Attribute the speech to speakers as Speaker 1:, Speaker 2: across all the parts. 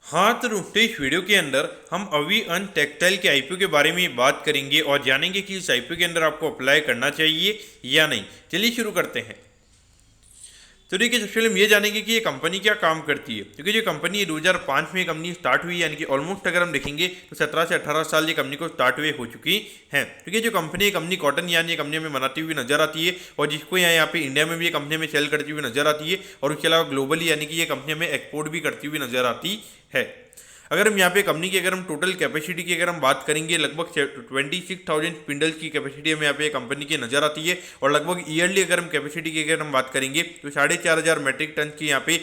Speaker 1: हाँ तो रुकते इस वीडियो के अंदर हम अभी अन टेक्सटाइल के आईपीओ के बारे में बात करेंगे और जानेंगे कि इस आईपीओ के अंदर आपको अप्लाई करना चाहिए या नहीं। चलिए शुरू करते हैं। तो देखिए सबसे पहले हम ये जानेंगे कि ये कंपनी क्या काम करती है, क्योंकि जो कंपनी 2005 में ये कंपनी स्टार्ट हुई, यानी कि ऑलमोस्ट अगर हम देखेंगे तो 17 से 18 साल ये कंपनी को स्टार्ट हुए हो चुकी है। क्योंकि जो कंपनी कॉटन यानी ये कंपनी हमें बनाती हुई नजर आती है और जिसको यहाँ पे इंडिया में भी ये कंपनी में सेल करती हुई नजर आती है और उसके अलावा ग्लोबली यानी कि ये कंपनी हमें एक्सपोर्ट भी करती हुई नजर आती है। अगर हम यहाँ पे कंपनी की अगर हम टोटल कैपेसिटी की अगर हम बात करेंगे, लगभग 26,000 स्पिंडल्स की कैपेसिटी हमें यहाँ पे कंपनी की नजर आती है और लगभग ईयरली अगर हम कैपेसिटी की अगर हम बात करेंगे तो 4,500 मेट्रिक टन की यहाँ पे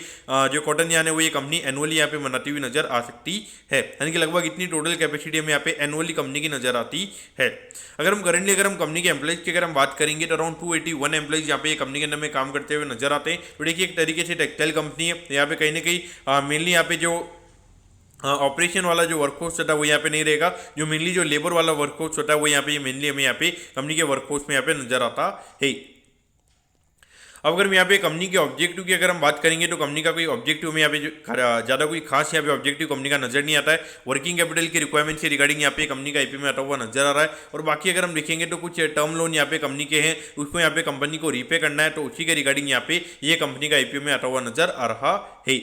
Speaker 1: जो कॉटन यान है वो ये कंपनी एनुअली यहाँ पे बनाती हुई नजर आ सकती है। यानी कि लगभग इतनी टोटल कैपेसिटी हमें यहाँ पे एनुअली कंपनी की नजर आती है। अगर हम करेंटली अगर हम कंपनी के एम्प्लॉइज की अगर हम बात करेंगे तो अराउंड 281 एम्प्लॉइज यहाँ पे कंपनी के अंदर में काम करते हुए नजर आते हैं। तो देखिए एक तरीके से टेक्सटाइल कंपनी है, यहाँ पे कहीं ना कहीं मेनली यहाँ पे जो ऑपरेशन वाला जो वर्कफोर्स होता है वो यहाँ पे नहीं रहेगा, जो मेनली जो लेबर वाला वर्कफोर्स होता है वो यहाँ पे मेनली हमें यहाँ पे कंपनी के वर्कफोर्स में यहाँ पे नजर आता है। अब अगर हम यहाँ पे कंपनी के ऑब्जेक्टिव की अगर हम बात करेंगे तो कंपनी का कोई ऑब्जेक्टिव में यहाँ पे ज़्यादा कोई खास यहाँ पे ऑब्जेक्टिव कंपनी का नजर नहीं आता है। वर्किंग कैपिटल की रिक्वायरमेंट से रिगार्डिंग यहाँ पे कंपनी का आईपी में आता हुआ नजर आ रहा है। और बाकी अगर हम देखेंगे तो कुछ टर्म लोन यहाँ पे कंपनी के हैं, उसको यहाँ पे कंपनी को रीपे करना है, तो उसी के रिगार्डिंग यहाँ पे ये कंपनी का आईपीओ में आता हुआ नजर आ रहा है।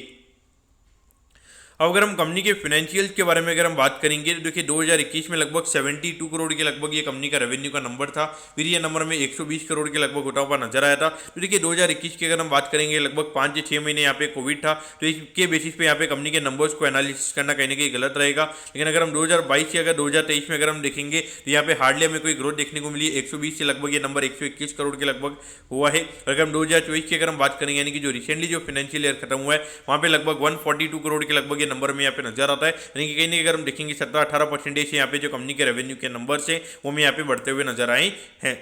Speaker 1: अब अगर हम कंपनी के फाइनेंशियल्स के बारे में अगर हम बात करेंगे तो देखिए 2021 में लगभग 72 करोड़ के लगभग ये कंपनी का रेवेन्यू का नंबर था। फिर ये नंबर में 120 करोड़ के लगभग उठा हुआ नजर आया था। तो देखिए 2021 की अगर हम बात करेंगे लगभग 5 से 6 महीने यहाँ पे कोविड था, तो इसके बेसिस पे यहाँ पे कंपनी के नंबर्स को एनालिसिस करना कहीं ना कहीं गलत रहेगा। लेकिन अगर हम 2022 या अगर 2023 में अगर हम देखेंगे तो यहाँ पे हार्डली हमें कोई ग्रोथ देखने को मिली है। 120 से लगभग ये नंबर 121 करोड़ के लगभग हुआ है। अगर हम 2024 की अगर हम बात करेंगे यानी कि जो रिसेंटली जो फाइनेंशियल ईयर खत्म हुआ है वहाँ पे लगभग 142 करोड़ के लगभग ये नंबर में यहाँ पे नजर आता है। यानी कि कहीं ना अगर हम देखेंगे 17-18% यहाँ पे जो कंपनी के रेवेन्यू के नंबर से वो में यहाँ पे बढ़ते हुए नजर आए हैं।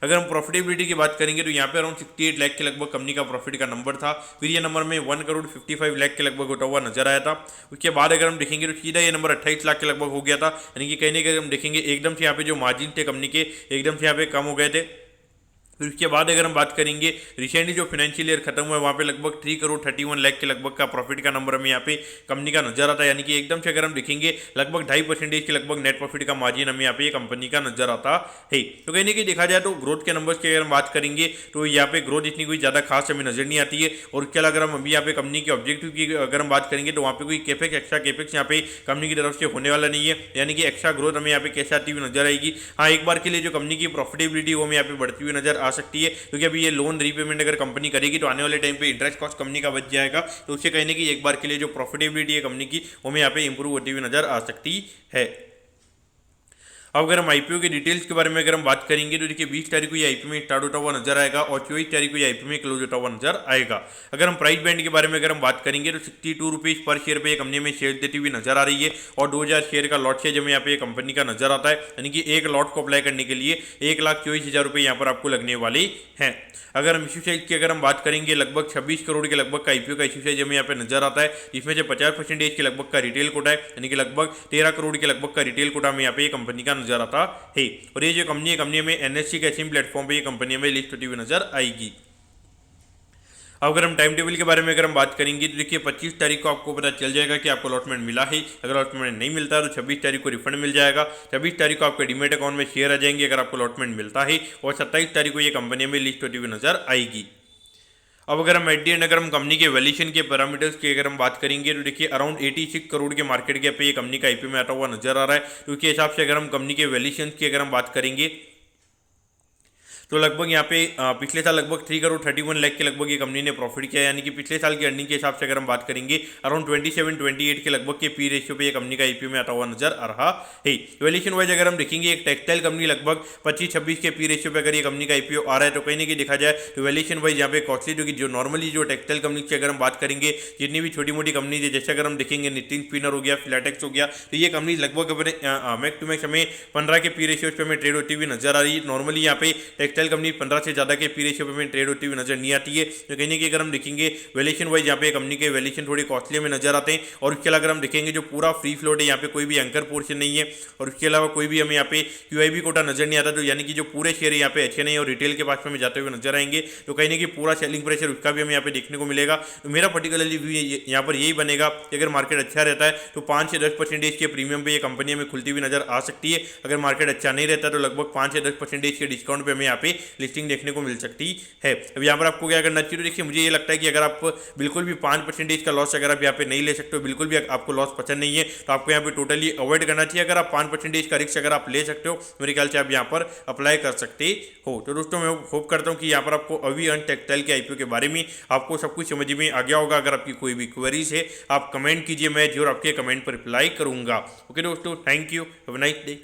Speaker 1: अगर हम प्रॉफिटेबिलिटी की बात करेंगे तो यहाँ पे अराउंड 68 लाख के लगभग कंपनी का प्रॉफिट का नंबर था। फिर ये नंबर में 1 करोड़ 55 लाख के लगभग उठा हुआ नजर आया था। उसके बाद अगर हम देखेंगे तो सीधा ये नंबर 28 लाख के लगभग हो गया था। यानी कि कहीं ना कहीं हम देखेंगे एकदम से यहाँ पे जो मार्जिन थे कंपनी के एकदम से यहाँ पे कम हो गए थे। फिर उसके बाद अगर हम बात करेंगे रिसेंटली जो फाइनेंशियल ईयर खत्म हुआ है वहाँ पे लगभग 3 करोड़ 31 लाख के लगभग का प्रॉफिट का नंबर हमें यहाँ पे कंपनी का नजर आता है। यानी कि एकदम से अगर हम देखेंगे लगभग 2.5% के लगभग नेट प्रॉफिट का मार्जिन हमें यहाँ पे कंपनी का नजर आता है। तो कहीं ना कहीं देखा जाए तो ग्रोथ के नंबर्स की अगर हम बात करेंगे तो यहाँ पे ग्रोथ इतनी कोई ज़्यादा खास हमें नजर नहीं आती है। और उसके अलावा अगर हम अभी यहाँ पे कंपनी के ऑब्जेक्टिव की अगर हम बात करेंगे तो वहाँ पे कोई केपेक्स एक्स्ट्रा केपेक्स यहाँ पे कंपनी की तरफ से होने वाला नहीं है। यानी कि एक्स्ट्रा ग्रोथ हमें यहाँ पे कैसे आती हुई नजर आएगी। हाँ, एक बार के लिए जो कंपनी की प्रॉफिटेबिलिटी वो हमें यहाँ पे बढ़ती हुई नजर आ सकती है, क्योंकि अभी ये लोन रीपेमेंट अगर कंपनी करेगी तो आने वाले टाइम पे इंटरेस्ट कॉस्ट कंपनी का बच जाएगा, तो उससे कहीं ना कहीं एक बार के लिए जो प्रॉफिटेबिलिटी है कंपनी की वो हमें यहाँ पे इंप्रूव होती हुई नजर आ सकती है। अब अगर हम आईपीओ के डिटेल्स के बारे में अगर हम बात करेंगे तो देखिए 20 तारीख को ये आईपीओ में स्टार्ट होता हुआ नजर आएगा और 24 तारीख को ये आईपीओ में क्लोज होता हुआ नजर आएगा। अगर हम प्राइस बैंड के बारे में अगर हम बात करेंगे तो 62 रुपीज़ पर शेयर पे कंपनी में शेयर देती हुई नजर आ रही है और 2000 शेयर का लॉट शेयर हमें यहाँ पे कंपनी का नजर आता है। यानी कि एक लॉट को अप्लाई करने के लिए 1,24,000 रुपये यहाँ पर आपको लगने वाली हैं। अगर हम इश्यू साइज की अगर हम बात करेंगे लगभग 26 करोड़ के लगभग का आईपीओ का इश्यू साइज हमें यहाँ पे नजर आता है, जिसमें से 50% के लगभग का रिटेल कोटा है। यानी कि लगभग 13 करोड़ के लगभग का रिटेल कोटा हमें यहाँ पे कंपनी का नजर आता है। और ये जो कंपनी है कंपनी में एनएससी के सिम प्लेटफॉर्म पे ये कंपनी में लिस्ट होती हुई नजर आएगी। अब अगर हम टाइम टेबल के बारे में अगर हम बात करेंगे तो देखिए 25 तारीख को आपको पता चल जाएगा कि आपको अलॉटमेंट मिला है। अगर अलॉटमेंट नहीं मिलता है तो 26 तारीख को रिफंड मिल जाएगा। 26 तारीख को आपके डीमेट अकाउंट में शेयर आ जाएंगे अगर आपको अलॉटमेंट मिलता है। और 27 तारीख को ये कंपनी में लिस्ट होती हुई नजर आएगी। अब अगर हम एट दी एंड अगर हम कंपनी के वैल्यूएशन के पैरामीटर्स की अगर हम बात करेंगे तो देखिए अराउंड 86 करोड़ के मार्केट कैप पे ये कंपनी का आईपीओ में आता हुआ नजर आ रहा है। तो उसके हिसाब से अगर हम कंपनी के वैल्यूएशन की अगर हम बात करेंगे तो लगभग यहाँ पे पिछले साल लगभग 3 करोड़ 31 लाख के लगभग ये कंपनी ने प्रॉफिट किया। यानी कि पिछले साल की अर्निंग के हिसाब से अगर हम बात करेंगे अराउंड 27-28 के लगभग के पी रेशियो पे ये कंपनी का आईपीओ में आता हुआ नजर आ रहा है। वैल्यूएशन वाइज अगर हम देखेंगे एक टेक्सटाइल कंपनी लगभग 25-26 के पी रेशियो पे अगर ये कंपनी का आईपीओ आ रहा है तो कहीं ना कहीं देखा जाए तो वैल्यूएशन वाइज यहाँ पे कॉस्टली, जो कि जो नॉर्मली जो टेक्सटाइल कंपनी की अगर हम बात करेंगे जितनी भी छोटी मोटी कंपनी है, जैसे अगर हम देखेंगे नितिन स्पिनर हो गया, फिलाटेक्स हो गया, तो ये कंपनी लगभग अपने मैक्स टू मैक्स हमें 15 के पी रेशियो पे हमें ट्रेड होती हुई नजर आ रही है। नॉर्मली यहाँ पे टेक्सटाइल कंपनी 15 से ज़्यादा के पी रेशियो पे हमें ट्रेड होती हुई नजर नहीं आती है। तो कहीं ना कहीं अगर हम देखेंगे वैल्यूएशन वाइज यहाँ पे कंपनी के वैल्यूएशन थोड़ी कॉस्टली में नजर आते हैं। और उसके अलावा अगर हम देखेंगे जो पूरा फ्री फ्लोट है यहाँ पे कोई भी एंकर पोर्शन नहीं है और उसके अलावा कोई भी हमें यहाँ पे QIB कोटा नजर नहीं आता। तो यानी कि जो पूरे शेयर यहाँ पे अच्छे नहीं और रिटेल के पास में हमें जाते हुए नजर आएंगे। तो कहीं ना कहीं पूरा सेलिंग प्रेशर उसका भी हमें यहाँ पे देखने को मिलेगा। तो मेरा पर्टिकुलरली व्यू यहाँ पर यही बनेगा कि अगर मार्केट अच्छा रहता है तो 5 से 10% के प्रीमियम पे ये कंपनी हमें खुलती हुई नजर आ सकती है। अगर मार्केट अच्छा नहीं रहता तो लगभग 5 से 10% के डिस्काउंट पे हमें यहाँ पे लिस्टिंग देखने को मिल सकती है। अब यहाँ पर आपको क्या करना चाहिए, तो देखिए मुझे ये लगता है कि अगर आप बिल्कुल भी 5% का लॉस अगर आप यहाँ पे नहीं ले सकते हो, बिल्कुल भी आपको लॉस पसंद नहीं है, तो आपको यहाँ पे टोटली अवॉइड करना चाहिए। अगर आप 5% का रिस्क अगर आप ले सकते हो मेरे ख्याल से आप यहाँ पर अप्लाई कर सकते हो। तो दोस्तों मैं होप करता हूँ कि यहाँ पर आपको अभी अन टेक्सटाइल के IPO के बारे में आपको सब कुछ समझ में आ गया होगा। अगर आपकी कोई भी क्वेरीज है आप कमेंट कीजिए, मैं जरूर आपके कमेंट पर रिप्लाई करूंगा। ओके दोस्तों, thank you, have a nice day.